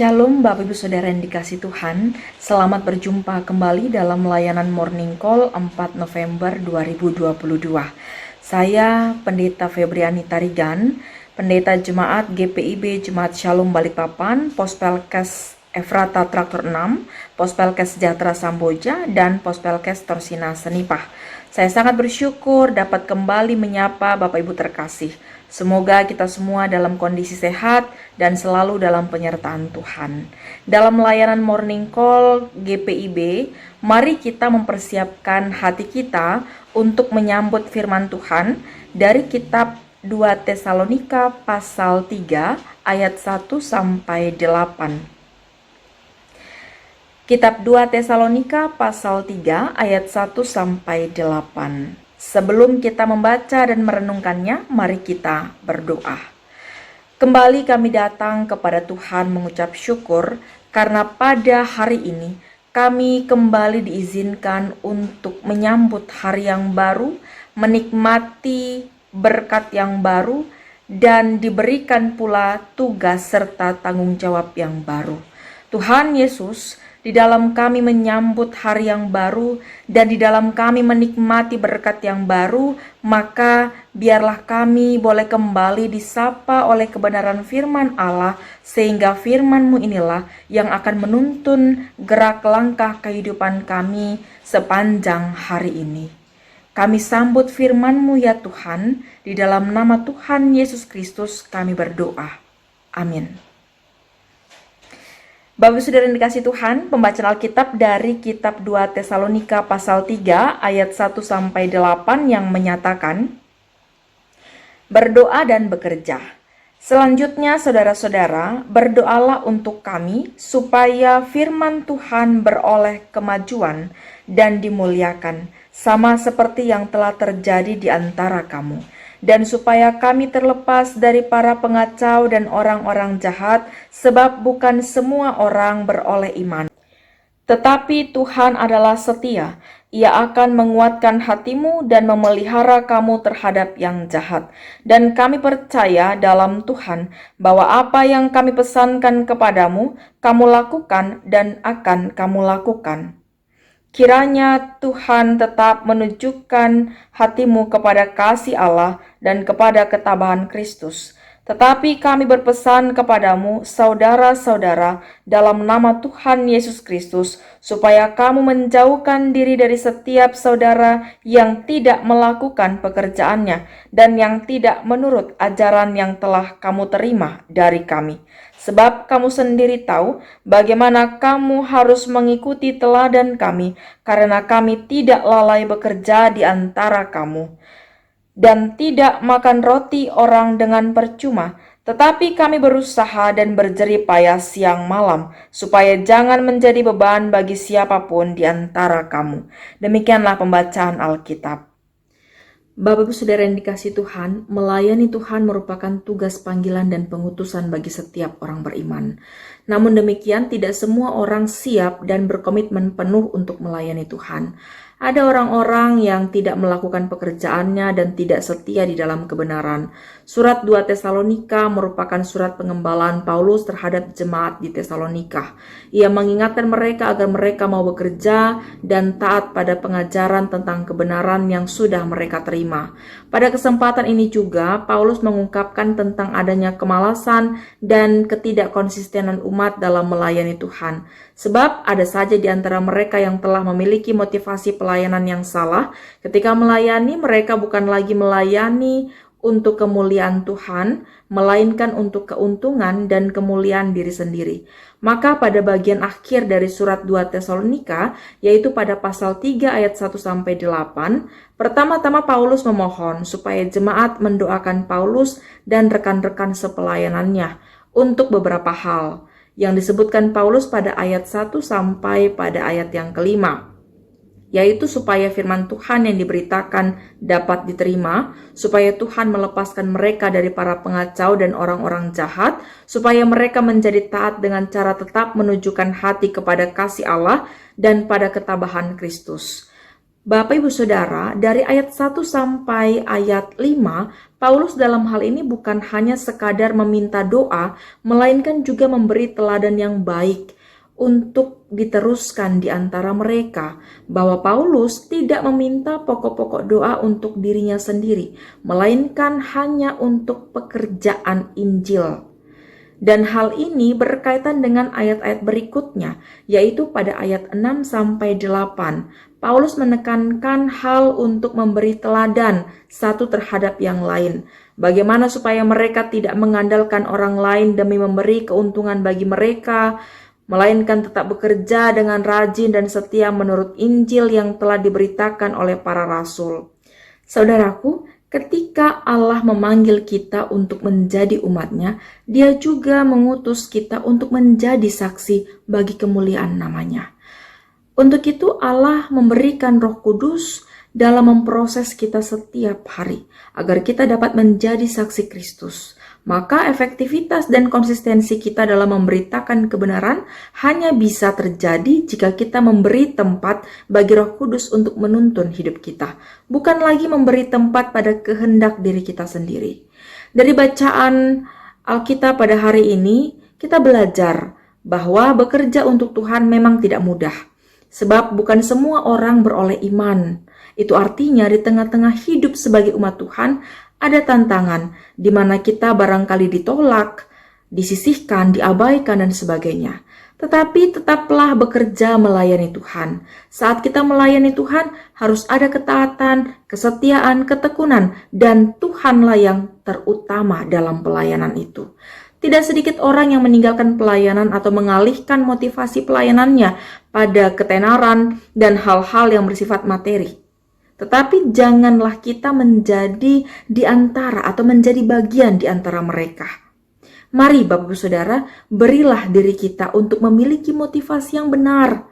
Shalom Bapak Ibu Saudara yang dikasih Tuhan, selamat berjumpa kembali dalam layanan Morning Call 4 November 2022. Saya Pendeta Febriani Tarigan, Pendeta Jemaat GPIB Jemaat Shalom Balikpapan, Pospelkes Efrata Traktor 6, Pospelkes Sejahtera Samboja, dan Pospelkes Torsina Senipah. Saya sangat bersyukur dapat kembali menyapa Bapak Ibu terkasih. Semoga kita semua dalam kondisi sehat dan selalu dalam penyertaan Tuhan. Dalam layanan Morning Call GPIB, mari kita mempersiapkan hati kita untuk menyambut firman Tuhan dari kitab 2 Tesalonika pasal 3 ayat 1 sampai 8. Kitab 2 Tesalonika pasal 3 ayat 1 sampai 8. Sebelum kita membaca dan merenungkannya, mari kita berdoa. Kembali kami datang kepada Tuhan mengucap syukur karena pada hari ini kami kembali diizinkan untuk menyambut hari yang baru, menikmati berkat yang baru, dan diberikan pula tugas serta tanggung jawab yang baru. Tuhan Yesus, di dalam kami menyambut hari yang baru dan di dalam kami menikmati berkat yang baru, maka biarlah kami boleh kembali disapa oleh kebenaran firman Allah, sehingga firman-Mu inilah yang akan menuntun gerak langkah kehidupan kami sepanjang hari ini. Kami sambut firman-Mu ya Tuhan, di dalam nama Tuhan Yesus Kristus kami berdoa. Amin. Bapak Saudara yang dikasih Tuhan, pembacaan Alkitab dari kitab 2 Tesalonika pasal 3 ayat 1 sampai 8 yang menyatakan, berdoa dan bekerja. Selanjutnya saudara-saudara, berdoalah untuk kami supaya firman Tuhan beroleh kemajuan dan dimuliakan, sama seperti yang telah terjadi di antara kamu. Dan supaya kami terlepas dari para pengacau dan orang-orang jahat, sebab bukan semua orang beroleh iman. Tetapi Tuhan adalah setia, Ia akan menguatkan hatimu dan memelihara kamu terhadap yang jahat. Dan kami percaya dalam Tuhan, bahwa apa yang kami pesankan kepadamu, kamu lakukan dan akan kamu lakukan. Kiranya Tuhan tetap menunjukkan hatimu kepada kasih Allah dan kepada ketabahan Kristus. Tetapi kami berpesan kepadamu, saudara-saudara, dalam nama Tuhan Yesus Kristus, supaya kamu menjauhkan diri dari setiap saudara yang tidak melakukan pekerjaannya dan yang tidak menurut ajaran yang telah kamu terima dari kami. Sebab kamu sendiri tahu bagaimana kamu harus mengikuti teladan kami, karena kami tidak lalai bekerja di antara kamu, dan tidak makan roti orang dengan percuma, tetapi kami berusaha dan berjerih payah siang malam, supaya jangan menjadi beban bagi siapapun di antara kamu. Demikianlah pembacaan Alkitab. Bapak Ibu Saudara yang dikasih Tuhan, melayani Tuhan merupakan tugas panggilan dan pengutusan bagi setiap orang beriman. Namun demikian, tidak semua orang siap dan berkomitmen penuh untuk melayani Tuhan. Ada orang-orang yang tidak melakukan pekerjaannya dan tidak setia di dalam kebenaran. Surat 2 Tesalonika merupakan surat pengembalaan Paulus terhadap jemaat di Tesalonika. Ia mengingatkan mereka agar mereka mau bekerja dan taat pada pengajaran tentang kebenaran yang sudah mereka terima. Pada kesempatan ini juga, Paulus mengungkapkan tentang adanya kemalasan dan ketidakkonsistenan umat dalam melayani Tuhan. Sebab ada saja di antara mereka yang telah memiliki motivasi pelayanan yang salah. Ketika melayani, mereka bukan lagi melayani untuk kemuliaan Tuhan, melainkan untuk keuntungan dan kemuliaan diri sendiri. Maka pada bagian akhir dari surat 2 Tesalonika, yaitu pada pasal 3 ayat 1 sampai 8, pertama-tama Paulus memohon supaya jemaat mendoakan Paulus dan rekan-rekan sepelayanannya untuk beberapa hal yang disebutkan Paulus pada ayat 1 sampai pada ayat yang kelima, yaitu supaya firman Tuhan yang diberitakan dapat diterima, supaya Tuhan melepaskan mereka dari para pengacau dan orang-orang jahat, supaya mereka menjadi taat dengan cara tetap menunjukkan hati kepada kasih Allah dan pada ketabahan Kristus. Bapak Ibu Saudara, dari ayat 1 sampai ayat 5, Paulus dalam hal ini bukan hanya sekadar meminta doa, melainkan juga memberi teladan yang baik untuk diteruskan di antara mereka, bahwa Paulus tidak meminta pokok-pokok doa untuk dirinya sendiri, melainkan hanya untuk pekerjaan Injil. Dan hal ini berkaitan dengan ayat-ayat berikutnya, yaitu pada ayat 6 sampai 8. Paulus menekankan hal untuk memberi teladan satu terhadap yang lain. Bagaimana supaya mereka tidak mengandalkan orang lain demi memberi keuntungan bagi mereka, melainkan tetap bekerja dengan rajin dan setia menurut Injil yang telah diberitakan oleh para rasul. Saudaraku, ketika Allah memanggil kita untuk menjadi umat-Nya, Dia juga mengutus kita untuk menjadi saksi bagi kemuliaan nama-Nya. Untuk itu Allah memberikan Roh Kudus dalam memproses kita setiap hari, agar kita dapat menjadi saksi Kristus. Maka efektivitas dan konsistensi kita dalam memberitakan kebenaran hanya bisa terjadi jika kita memberi tempat bagi Roh Kudus untuk menuntun hidup kita, bukan lagi memberi tempat pada kehendak diri kita sendiri. Dari bacaan Alkitab pada hari ini, kita belajar bahwa bekerja untuk Tuhan memang tidak mudah, sebab bukan semua orang beroleh iman. Itu artinya di tengah-tengah hidup sebagai umat Tuhan, ada tantangan di mana kita barangkali ditolak, disisihkan, diabaikan, dan sebagainya. Tetapi tetaplah bekerja melayani Tuhan. Saat kita melayani Tuhan, harus ada ketaatan, kesetiaan, ketekunan, dan Tuhanlah yang terutama dalam pelayanan itu. Tidak sedikit orang yang meninggalkan pelayanan atau mengalihkan motivasi pelayanannya pada ketenaran dan hal-hal yang bersifat materi. Tetapi janganlah kita menjadi di antara atau menjadi bagian di antara mereka. Mari Bapak Ibu Saudara, berilah diri kita untuk memiliki motivasi yang benar.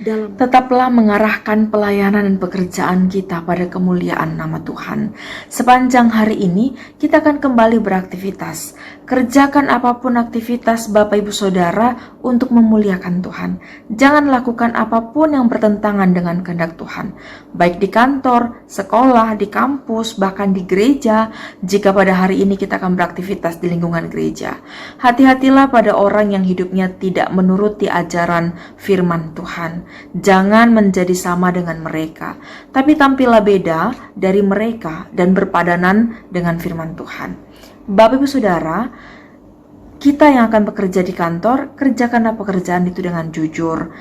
Tetaplah mengarahkan pelayanan dan pekerjaan kita pada kemuliaan nama Tuhan. Sepanjang hari ini kita akan kembali beraktivitas. Kerjakan apapun aktivitas Bapak Ibu Saudara untuk memuliakan Tuhan. Jangan lakukan apapun yang bertentangan dengan kehendak Tuhan. Baik di kantor, sekolah, di kampus, bahkan di gereja, jika pada hari ini kita akan beraktivitas di lingkungan gereja. Hati-hatilah pada orang yang hidupnya tidak menuruti ajaran firman Tuhan. Jangan menjadi sama dengan mereka, tapi tampillah beda dari mereka dan berpadanan dengan firman Tuhan. Bapak Ibu Saudara, kita yang akan bekerja di kantor, kerjakanlah pekerjaan itu dengan jujur.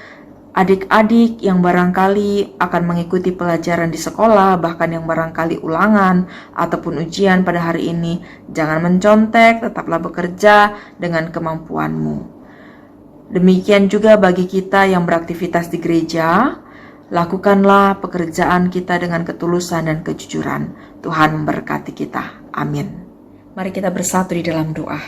Adik-adik yang barangkali akan mengikuti pelajaran di sekolah, bahkan yang barangkali ulangan ataupun ujian pada hari ini, jangan mencontek, tetaplah bekerja dengan kemampuanmu. Demikian juga bagi kita yang beraktivitas di gereja, lakukanlah pekerjaan kita dengan ketulusan dan kejujuran. Tuhan memberkati kita. Amin. Mari kita bersatu di dalam doa.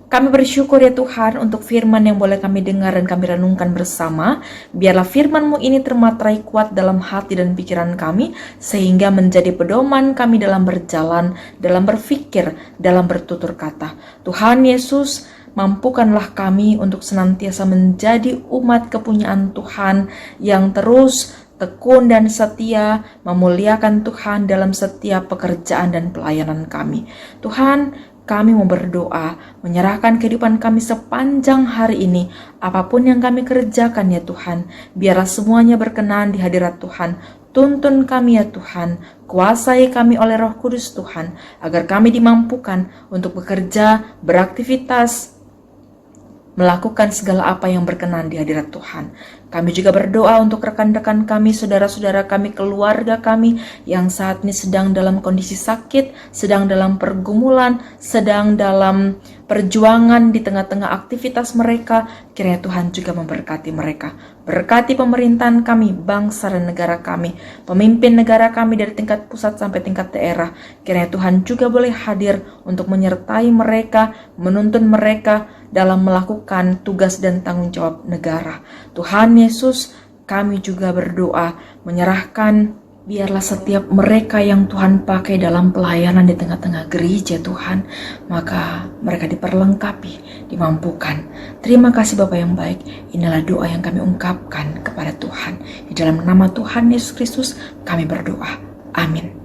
Kami bersyukur ya Tuhan untuk firman yang boleh kami dengar dan kami renungkan bersama. Biarlah firman-Mu ini termaterai kuat dalam hati dan pikiran kami, sehingga menjadi pedoman kami dalam berjalan, dalam berpikir, dalam bertutur kata. Tuhan Yesus, mampukanlah kami untuk senantiasa menjadi umat kepunyaan Tuhan yang terus tekun dan setia memuliakan Tuhan dalam setiap pekerjaan dan pelayanan kami. Tuhan, kami mau berdoa, menyerahkan kehidupan kami sepanjang hari ini. Apapun yang kami kerjakan ya Tuhan, biarlah semuanya berkenan di hadirat Tuhan. Tuntun kami ya Tuhan, kuasai kami oleh Roh Kudus Tuhan, agar kami dimampukan untuk bekerja, beraktivitas, melakukan segala apa yang berkenan di hadirat Tuhan. Kami juga berdoa untuk rekan-rekan kami, saudara-saudara kami, keluarga kami yang saat ini sedang dalam kondisi sakit, sedang dalam pergumulan, sedang dalam perjuangan di tengah-tengah aktivitas mereka. Kiranya Tuhan juga memberkati mereka. Berkati pemerintahan kami, bangsa dan negara kami, pemimpin negara kami dari tingkat pusat sampai tingkat daerah. Kiranya Tuhan juga boleh hadir untuk menyertai mereka, menuntun mereka dalam melakukan tugas dan tanggung jawab negara. Tuhan Yesus, kami juga berdoa menyerahkan Biarlah setiap mereka yang Tuhan pakai dalam pelayanan di tengah-tengah gereja Tuhan, maka mereka diperlengkapi, dimampukan. Terima kasih Bapa yang baik, inilah doa yang kami ungkapkan kepada Tuhan. Di dalam nama Tuhan Yesus Kristus kami berdoa. Amin.